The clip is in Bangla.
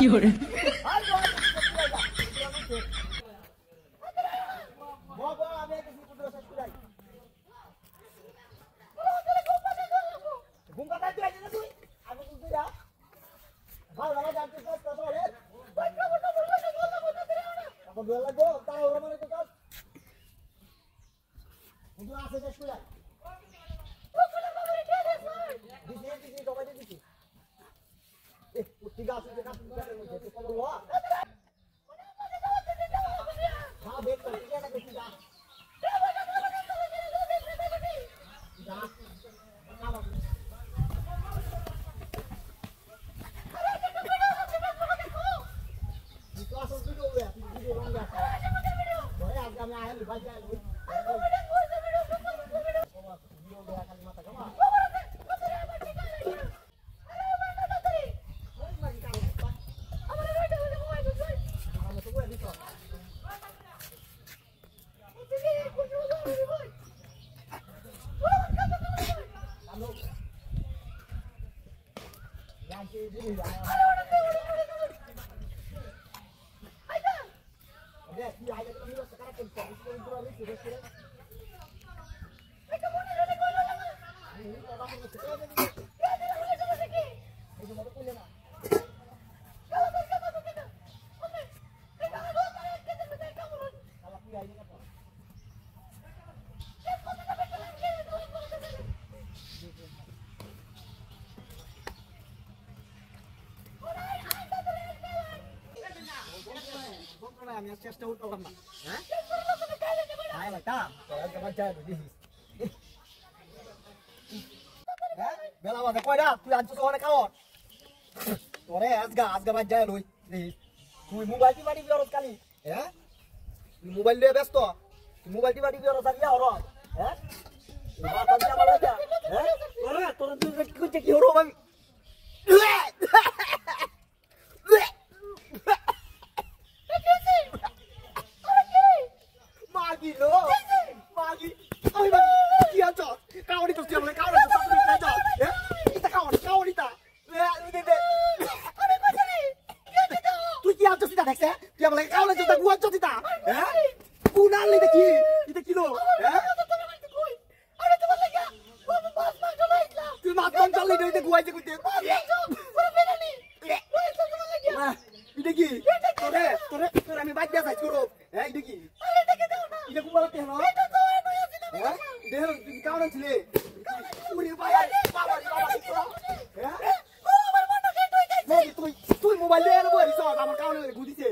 有人。আমি চেষ্টা করলাম না হ্যাঁ আয় লাটা তোরা কেমন যায় বুঝিস হ্যাঁ বেলা বাজে কয়টা তুই আজ তো অনেক খাওয়া তোরে আজগা বাজ যায় লই তুই মোবাইল টি বাড়ি বিরত কালি হ্যাঁ তুই মোবাইল নিয়ে ব্যস্ত তুই মোবাইল টি বাড়ি বিরত আলি আর হ্যাঁ বাবা কাজ আমার লাগা হ্যাঁ তোরা তোরা তুই কি করছিস কি হলো আমি আমি বাইক দিয়ে যাচ্ছি হ্যাঁ এটা কি এটা কুমার কেন হ্যাঁ দেহ কারণ ছিলে তুই মোবাইল দিয়ে আমার কারণে ঘুরিছে